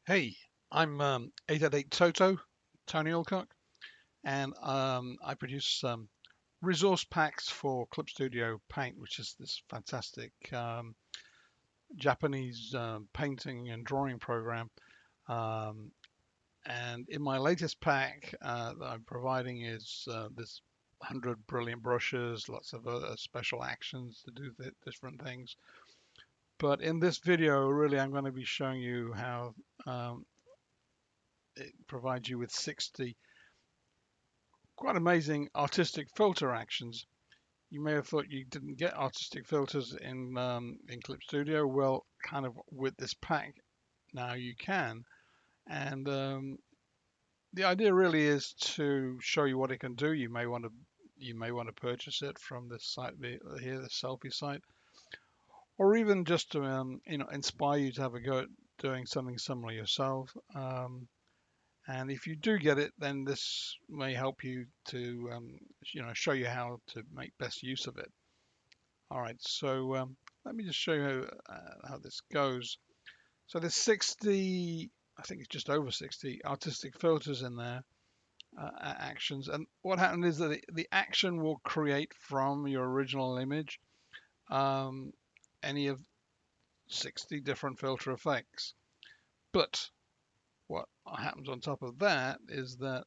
Hey, I'm 888 Toto, Tony Alcock, and I produce resource packs for Clip Studio Paint, which is this fantastic Japanese painting and drawing program. Um, and in my latest pack that I'm providing is this 100 brilliant brushes, lots of other special actions to do different things. But in this video, really, I'm going to be showing you how um, it provides you with 60 quite amazing artistic filter actions. You may have thought you didn't get artistic filters in Clip Studio. Well, kind of with this pack now you can. And the idea really is to show you what it can do. You may want to purchase it from this site here, the selfie site, or even just to inspire you to have a go at doing something similar yourself. And if you do get it, then this may help you to, show you how to make best use of it. All right, so let me just show you how this goes. So there's 60, I think it's just over 60 artistic filters in there, actions. And what happened is that the action will create from your original image um, any of 60 different filter effects. But what happens on top of that is that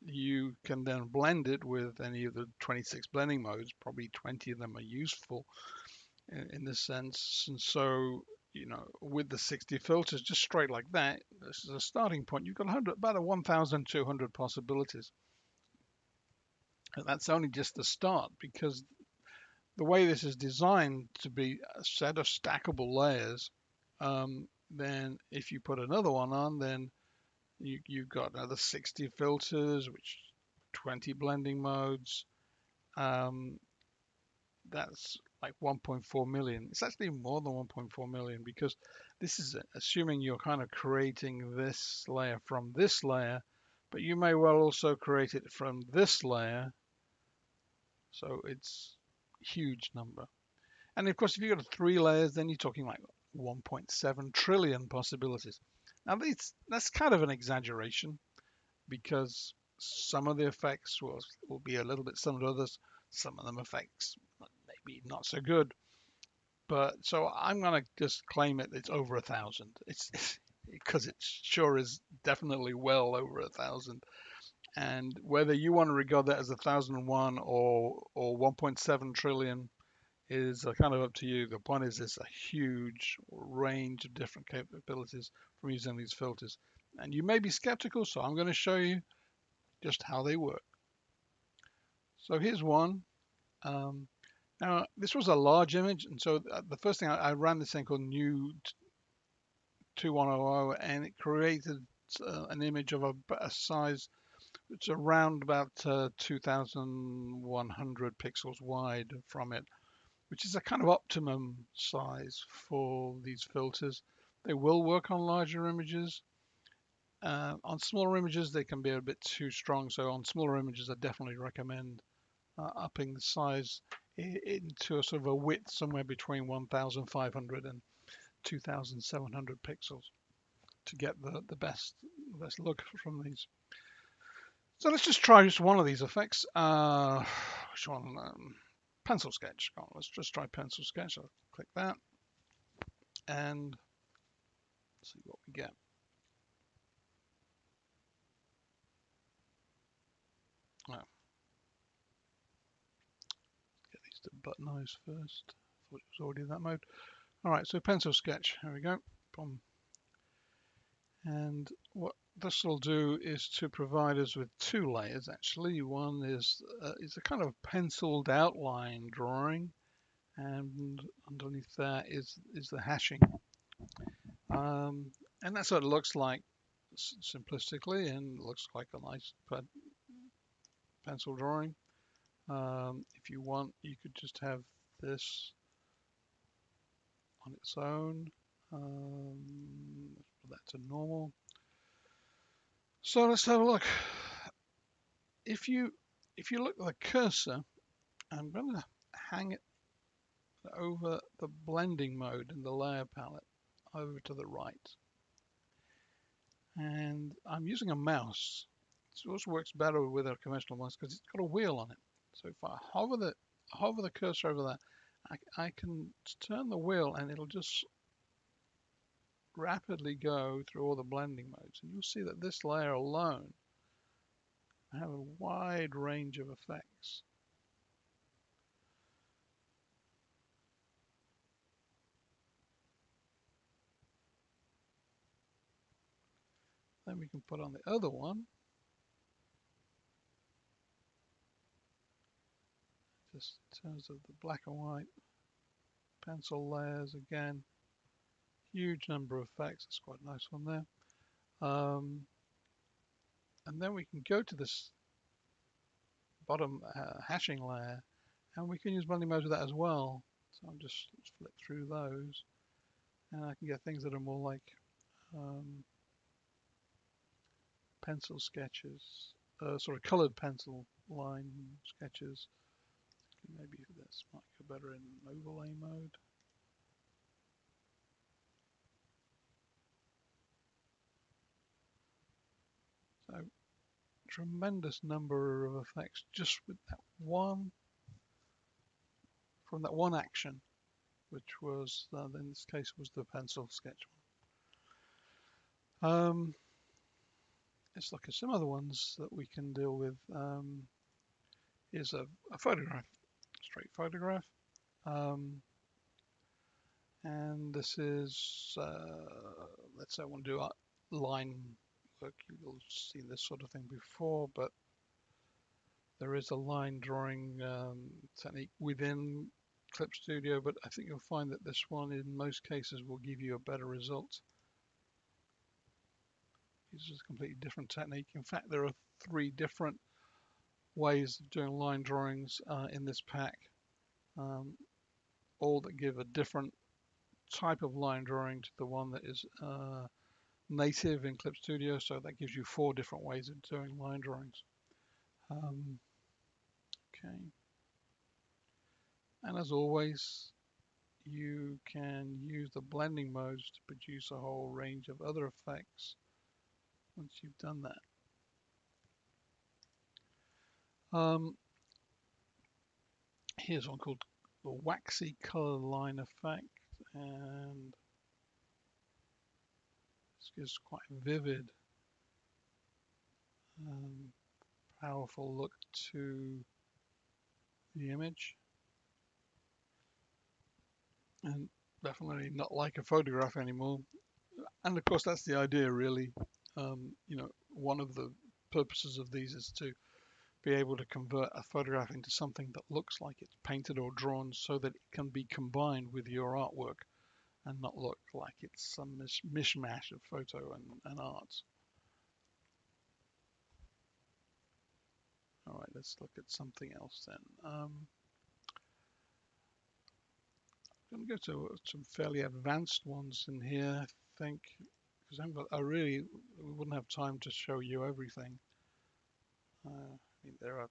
you can then blend it with any of the 26 blending modes. Probably 20 of them are useful in this sense. And so, with the 60 filters, just straight like that, this is a starting point. You've got about 1,200 possibilities. And that's only just the start, because the way this is designed to be a set of stackable layers, then if you put another one on, then you've got another 60 filters, which 20 blending modes. Um, that's like 1.4 million. It's actually more than 1.4 million, because this is assuming you're kind of creating this layer from this layer, but you may well also create it from this layer. So it's a huge number. And of course, if you've got 3 layers, then you're talking like 1.7 trillion possibilities. Now, that's kind of an exaggeration, because some of the effects will be a little bit similar to others. Some of them effects maybe not so good. But so I'm gonna just claim it's over 1,000. It's because it sure is definitely well over 1,000. And whether you want to regard that as 1,001 or 1.7 trillion is kind of up to you. The point is, it's a huge range of different capabilities from using these filters. And you may be skeptical, so I'm going to show you just how they work. So here's one. Um, Now, this was a large image, and so the first thing I ran this thing called new 2100, and it created an image of a size it's around about 2,100 pixels wide from it, which is a kind of optimum size for these filters. They will work on larger images. On smaller images, they can be a bit too strong. So on smaller images, I definitely recommend upping the size into a sort of a width somewhere between 1,500 and 2,700 pixels to get the best look from these. So let's just try just one of these effects. Which one? Pencil sketch. Oh, let's just try pencil sketch. I'll click that and see what we get. Oh, get these to buttonize first. Thought it was already in that mode. All right, so pencil sketch. Here we go. Boom. And what this will do is to provide us with 2 layers. Actually, one is a kind of penciled outline drawing, and underneath that is the hashing. And that's what it looks like simplistically, and looks like a nice pencil drawing. If you want, you could just have this on its own. Let's put that to normal. So let's have a look. If you look at the cursor, I'm going to hang it over the blending mode in the layer palette over to the right. And I'm using a mouse. It also works better with a conventional mouse because it's got a wheel on it. So if I hover the cursor over that, I can turn the wheel and it'll just rapidly go through all the blending modes. And you'll see that this layer alone have a wide range of effects. Then we can put on the other one. Just in terms of the black and white pencil layers again, huge number of effects. That's quite a nice one there. And then we can go to this bottom hashing layer, and we can use blending modes with that as well. So I'll just flip through those, and I can get things that are more like pencil sketches, sort of colored pencil line sketches. Maybe this might go better in overlay mode. So tremendous number of effects just with that one, from that one action, which was in this case was the pencil sketch one. Let's look at some other ones that we can deal with. Is a photograph, straight photograph. And this is, let's say I want to do a line work. You'll see this sort of thing before, but there is a line drawing technique within Clip Studio, but I think you'll find that this one in most cases will give you a better result. This is a completely different technique. In fact, there are 3 different ways of doing line drawings in this pack, all that give a different type of line drawing to the one that is native in Clip Studio. So that gives you 4 different ways of doing line drawings. Okay. And as always, you can use the blending modes to produce a whole range of other effects once you've done that. Here's one called the waxy color line effect, and this gives quite a vivid, powerful look to the image, and definitely not like a photograph anymore. And of course, that's the idea, really. You know, one of the purposes of these is to be able to convert a photograph into something that looks like it's painted or drawn, so that it can be combined with your artwork and not look like it's some mishmash of photo and art. All right, let's look at something else then. I'm going to go to some fairly advanced ones in here, I think, because we wouldn't have time to show you everything. I mean, there are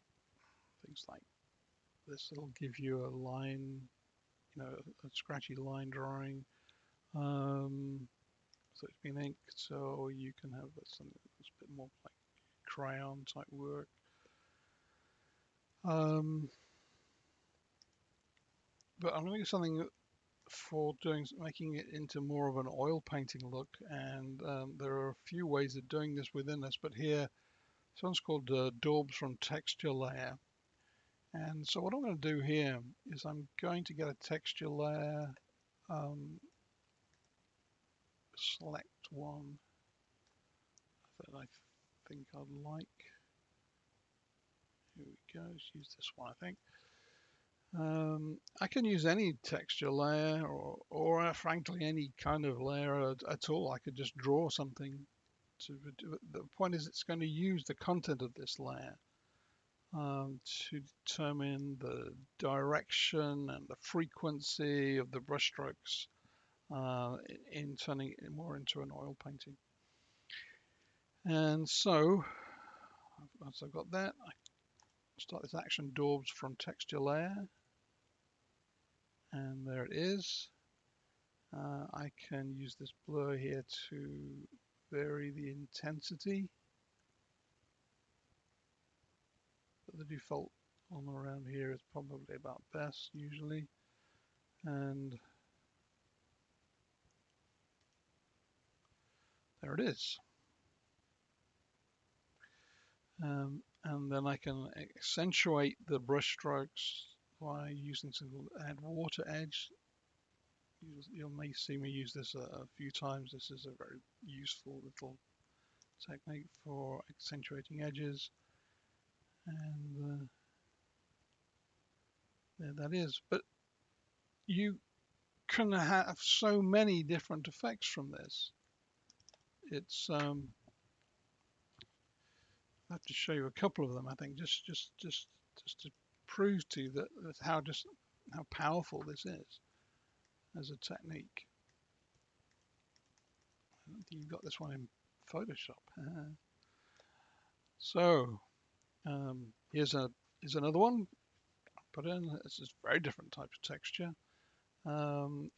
things like this that'll give you a line, you know, a scratchy line drawing. So it's been inked, so you can have something that's a bit more like crayon type work. But I'm going to do something for making it into more of an oil painting look, and there are a few ways of doing this within this, but here this one's called daubs from texture layer. And so what I'm going to do here is I'm going to get a texture layer, select one that I think I'd like. Here we go, let's use this one, I think. I can use any texture layer or frankly any kind of layer at all. I could just draw something. The point is it's going to use the content of this layer to determine the direction and the frequency of the brushstrokes in turning it more into an oil painting. And so once I've got that, I start this action daubs from texture layer. And there it is. I can use this blur here to vary the intensity. But the default on around here is probably about best usually. And there it is. And then I can accentuate the brush strokes by using something called Add Water Edge. You may see me use this a few times. This is a very useful little technique for accentuating edges. And there that is. But you can have so many different effects from this. It's I have to show you a couple of them. I think just to prove to you that how powerful this is as a technique. I don't think you've got this one in Photoshop. So here's another one. Put in. This is a very different type of texture. And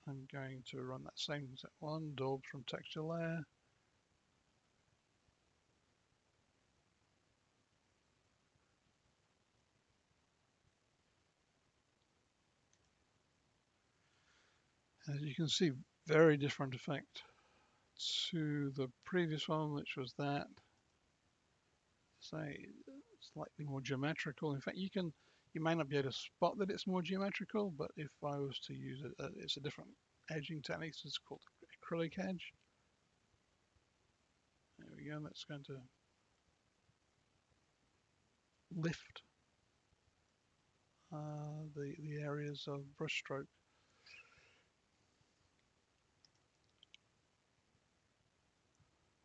I'm going to run that same exact one, daubs from texture layer. As you can see, very different effect to the previous one, which was that, say, slightly more geometrical. In fact, you may not be able to spot that it's more geometrical, but if I was to use it, it's a different edging technique. So it's called Acrylic Edge. There we go. That's going to lift the areas of brushstroke.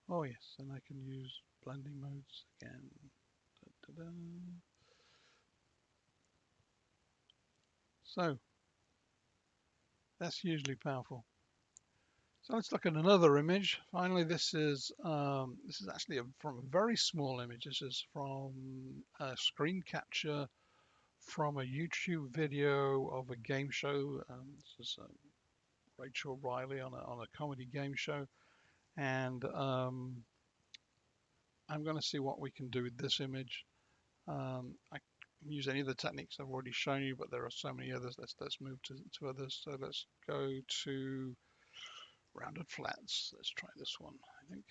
Oh yes, and I can use blending modes again. Da, da, da. So that's hugely powerful. So let's look at another image. Finally, this is actually from a very small image. This is from a screen capture from a YouTube video of a game show. This is Rachel Riley on a comedy game show, and I'm going to see what we can do with this image. I can use any of the techniques I've already shown you, but there are so many others. Let's move to others. So let's go to rounded flats. Let's try this one, I think.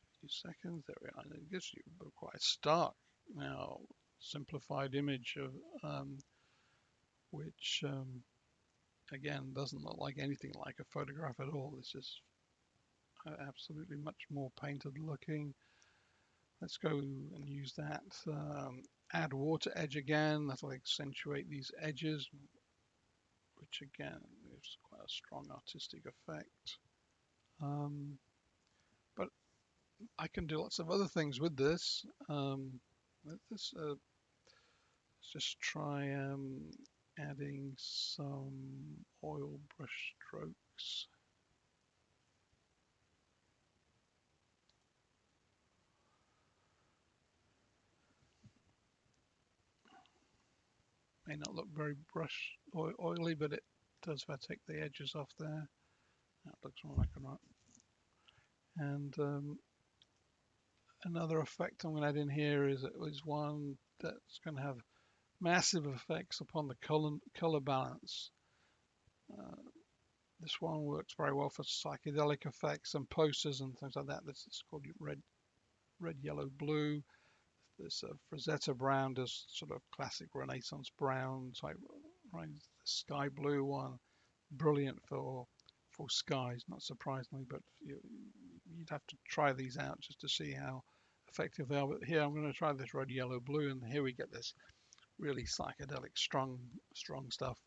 A few seconds. There we are. It gives you quite a stark now simplified image of which again doesn't look like anything like a photograph at all. This is absolutely much more painted looking. Let's go and use that. Add water edge again. That'll accentuate these edges, which again gives quite a strong artistic effect. But I can do lots of other things with this. Let's just try adding some oil brush strokes. May not look very oily, but it does if I take the edges off there. That looks more like a right. And another effect I'm going to add in here is one that's going to have massive effects upon the color balance. This one works very well for psychedelic effects and posters and things like that. This is called red, yellow, blue. This Frazetta brown does sort of classic Renaissance brown type, right? The sky blue one, brilliant for skies, not surprisingly, but you'd have to try these out just to see how effective they are. But here I'm going to try this red, yellow, blue, and here we get this really psychedelic, strong stuff.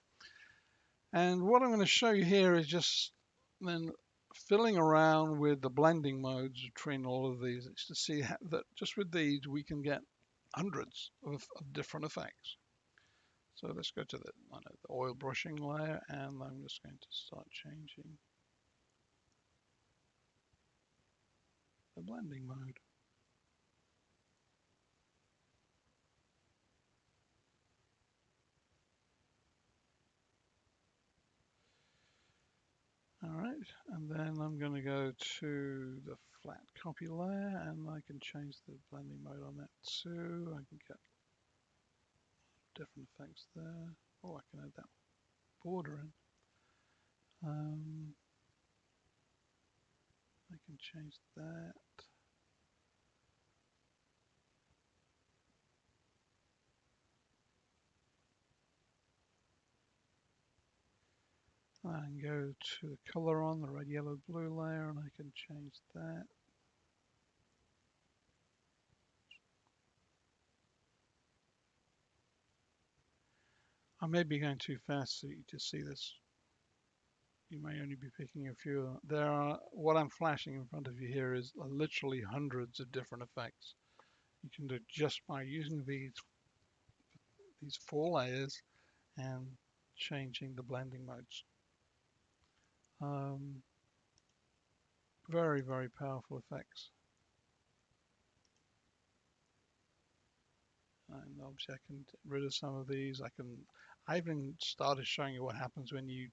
And what I'm going to show you here is just then filling around with the blending modes between all of these. It's to see that just with these we can get hundreds of different effects. So let's go to the oil brushing layer, and I'm just going to start changing the blending mode. and then I'm going to go to the flat copy layer, and I can change the blending mode on that too. I can get different effects there. Oh, I can add that border in. I can change that. I can go to the color on the red, yellow, blue layer, and I can change that. I may be going too fast so you to see this. You may only be picking a few. What I'm flashing in front of you here is literally hundreds of different effects. You can do just by using these 4 layers and changing the blending modes. Very, very powerful effects. And obviously I can get rid of some of these. I even started showing you what happens when you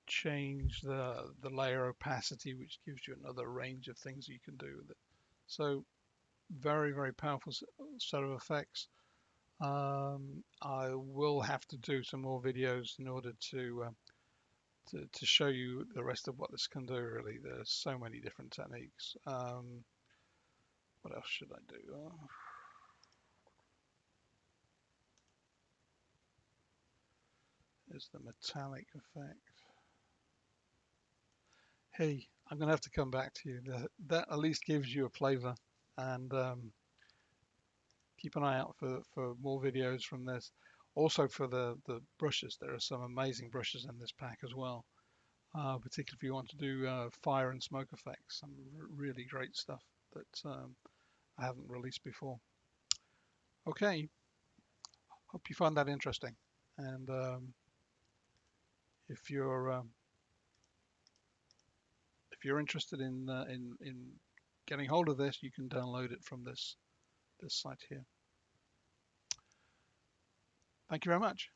change the layer opacity, which gives you another range of things you can do with it. So very, very powerful set of effects. I will have to do some more videos in order to show you the rest of what this can do. Really, there's so many different techniques. What else should I do? Is the metallic effect. Hey, I'm going to have to come back to you. That at least gives you a flavor, and keep an eye out for more videos from this. Also for the brushes, there are some amazing brushes in this pack as well. Particularly if you want to do fire and smoke effects, some really great stuff that I haven't released before. Okay, hope you find that interesting. And if you're interested in getting hold of this, you can download it from this site here. Thank you very much.